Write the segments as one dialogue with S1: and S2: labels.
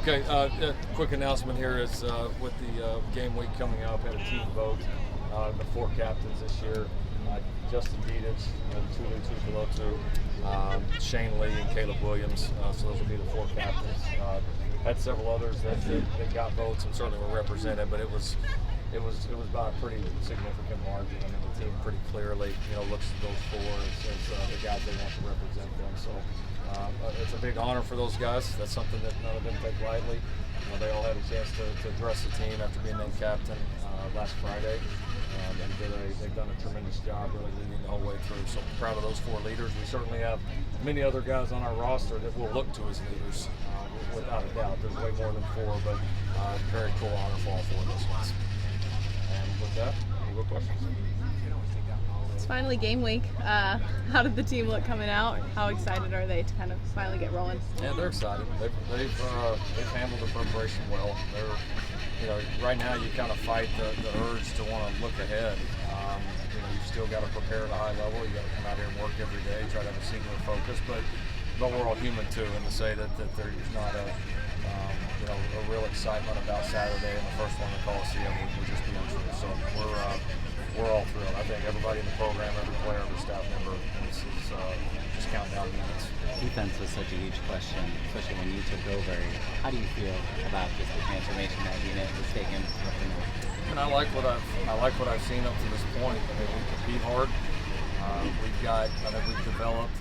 S1: Okay, quick announcement here is with the game week coming up, had a team vote. The 4 captains this year, Justin Dedich, Tuli, Tuipulotu, Shane Lee, and Caleb Williams. So those will be the 4 captains. Had several others that got votes and certainly were represented, but it was by a pretty significant margin. I mean, the team pretty clearly, looks at those 4 as the guys they want to represent them. So it's a big honor for those guys. That's something that none of them take lightly. They all had a chance to address the team after being named captain last Friday. And they've done a tremendous job really leading the whole way through. So proud of those 4 leaders. We certainly have many other guys on our roster that we'll look to as leaders, without a doubt. There's way more than 4, but very cool honor for all 4 of those guys. And with that, any good questions?
S2: It's finally game week. How did the team look coming out? How excited are they to kind of finally get rolling?
S1: Yeah, they're excited. They've handled the preparation well. Right now you kind of fight the urge to want to look ahead. You've still got to prepare at a high level. You got to come out here and work every day, try to have a singular focus. But we're all human too, and to say that there's not a real excitement about Saturday and the first one in the Coliseum would just be untrue. So we're all thrilled. I think everybody in the program, every player, every staff member is just counting down minutes.
S3: Defense was such a huge question, especially when you took over. How do you feel about just the transformation that unit has taken?
S1: I like what I've seen up to this point. I mean, we compete hard. I think we've developed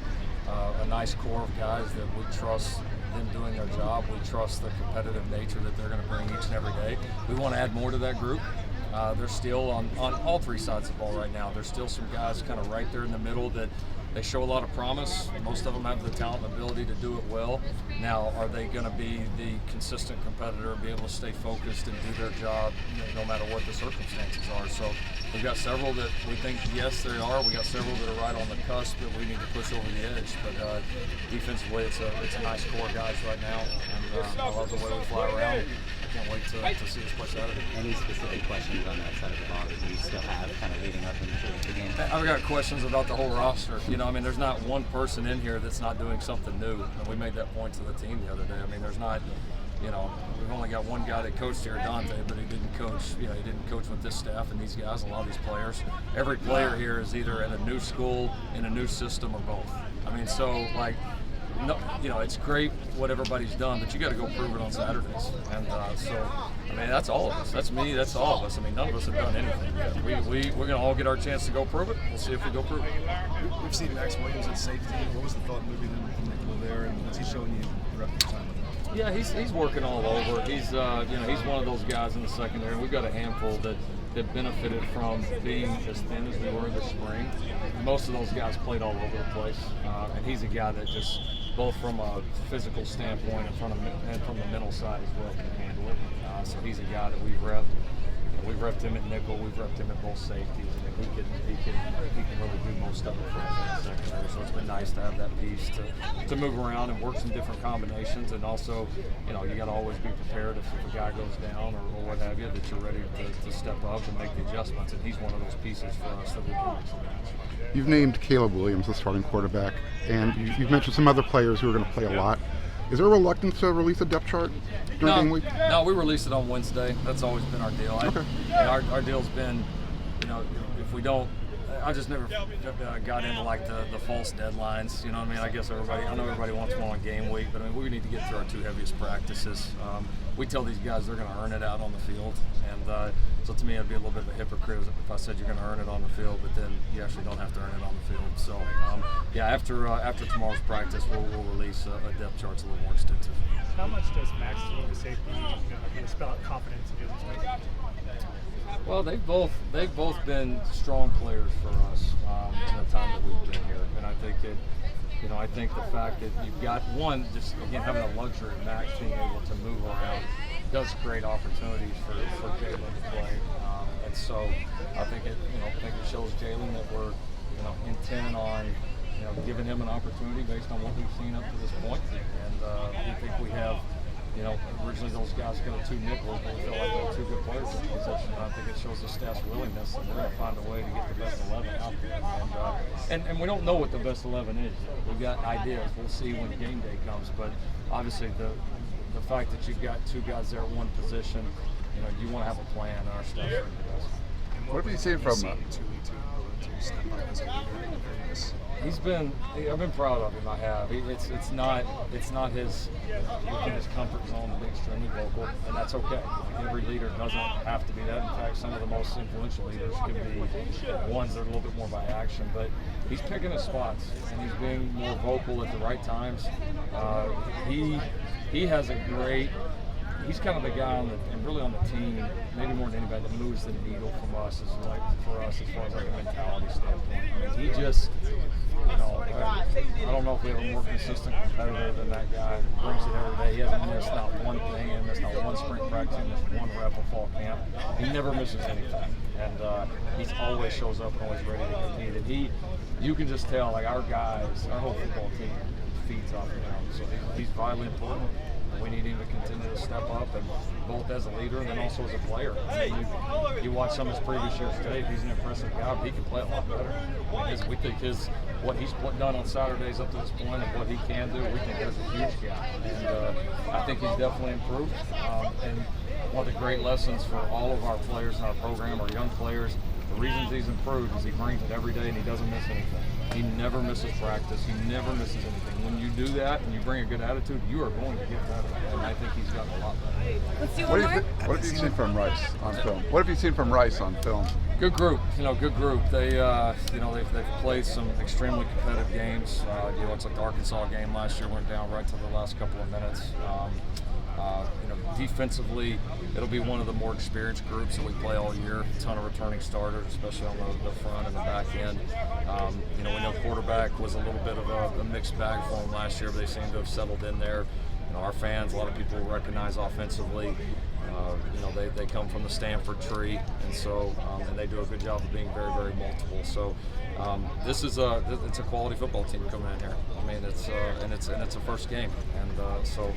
S1: a nice core of guys that we trust them doing their job. We trust the competitive nature that they're going to bring each and every day. We want to add more to that group. There's still on all 3 sides of the ball right now. There's still some guys kind of right there in the middle that they show a lot of promise. Most of them have the talent and ability to do it well. Now, are they going to be the consistent competitor and be able to stay focused and do their job no matter what the circumstances are? So we've got several that we think, yes, they are. We got several that are right on the cusp that we need to push over the edge. But defensively, it's a nice core of guys right now. And I love the way we fly around. I can't wait to see us play Saturday.
S3: Any specific questions on that side of the ball that you still have kind of leading up into the game?
S1: I've got questions about the whole roster. There's not one person in here that's not doing something new. And we made that point to the team the other day. I mean, there's not, we've only got one guy that coached here, Dante, but he didn't coach. He didn't coach with this staff and these guys, a lot of these players. Every player here is either in a new school, in a new system, or both. I mean, no, it's great what everybody's done, but you got to go prove it on Saturdays. And that's all of us. That's me. That's all of us. I mean, none of us have done anything yet. We're going to all get our chance to go prove it. We'll see if we go prove it.
S4: We've seen Max Williams at safety. What was the thought moving him from nickel there, and what's he showing you throughout the time?
S1: Yeah, he's working all over. He's he's one of those guys in the secondary. We've got a handful that benefited from being as thin as we were this spring. Most of those guys played all over the place, and he's a guy that just, both from a physical standpoint and from the mental side as well, can handle it. So he's a guy that we've repped. We've repped him at nickel. We've repped him at both safeties, and he can really do most of it for us in the secondary. So it's been nice to have that piece to move around and work some different combinations. And also, you got to always be prepared if a guy goes down or what have you, that you're ready to step up and make the adjustments. And he's one of those pieces for us that we can make some match.
S5: You've named Caleb Williams the starting quarterback, and you've mentioned some other players who are going to play a lot. Is there a reluctance to release a depth chart during game week?
S1: No, we release it on Wednesday. That's always been our deal.
S5: Okay.
S1: Our deal's been, if we don't, I just never got into like the false deadlines. You know what I mean? I know everybody wants one on game week, but we need to get through our 2 heaviest practices. We tell these guys they're going to earn it out on the field, and so to me it'd be a little bit of a hypocrite if I said you're going to earn it on the field, but then you actually don't have to earn it on the field. So after tomorrow's practice, we'll release a depth chart a little more extensive.
S6: How much does Max doing the safety spell out confidence in doing this?
S1: Well, they've both been strong players for us in the time that we've been here, and I think I think the fact that you've got one, just again having a luxury of Max being able to move around does create opportunities for Jalen to play, and so I think it shows Jalen that we're intent on giving him an opportunity based on what we've seen up to this point, and we think we have. Originally those guys got 2 nickels, but we feel like we have 2 good players in the position. I think it shows the staff's willingness that we're going to find a way to get the best 11 out there. And we don't know what the best 11 is. We've got ideas. We'll see when game day comes. But obviously the fact that you've got two guys there at one position, you know, you want to have a plan. Our stuff.
S7: What have you seen from?
S4: Tuli to step up as a leader in the very nice.
S1: I've been proud of him. I have. It's not his within his comfort zone to be extremely vocal, and that's okay. Every leader doesn't have to be that. In fact, some of the most influential leaders can be ones that are a little bit more by action. But he's picking his spots, and he's being more vocal at the right times. He has a great. He's kind of the guy and really on the team, maybe more than anybody, that moves the needle for us as far as like a mentality standpoint. I mean, he just, you know, I don't know if we have a more consistent competitor than that guy. Brings it every day. He hasn't missed not one thing, and missed not one sprint practice, and missed one rep of fall camp. He never misses anything, and he always shows up and always ready to compete. And you can just tell, like our guys, our whole football team feeds off of him. So he's vitally important. We need him to continue to step up, and both as a leader and then also as a player. I mean, you watch some of his previous years tape. He's an impressive guy, but he can play a lot better. I mean, we think what he's done on Saturdays up to this point and what he can do, we think that's a huge gap. And I think he's definitely improved. And one of the great lessons for all of our players in our program, our young players, the reasons he's improved is he brings it every day and he doesn't miss anything. He never misses practice. He never misses anything. When you do that and you bring a good attitude, you are going to get better. And I think he's gotten a lot better.
S2: Let's do
S7: What
S2: one more.
S7: have you seen from Rice on film? What have you seen from Rice on film?
S1: Good group, good group. They, they've played some extremely competitive games. It's like the Arkansas game last year went down right to the last couple of minutes. Defensively, it'll be one of the more experienced groups that we play all year. A ton of returning starters, especially on the front and the back end. We know quarterback was a little bit of a mixed bag for them last year, but they seem to have settled in there. Our fans, a lot of people recognize offensively. They come from the Stanford tree, and so and they do a good job of being very, very multiple. So it's a quality football team coming in here. I mean, it's a first game, and so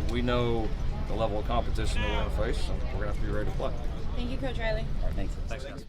S1: we know the level of competition that we're going to face, and we're going to have to be ready to play.
S2: Thank you, Coach Riley.
S3: Thanks.
S1: Thanks, guys.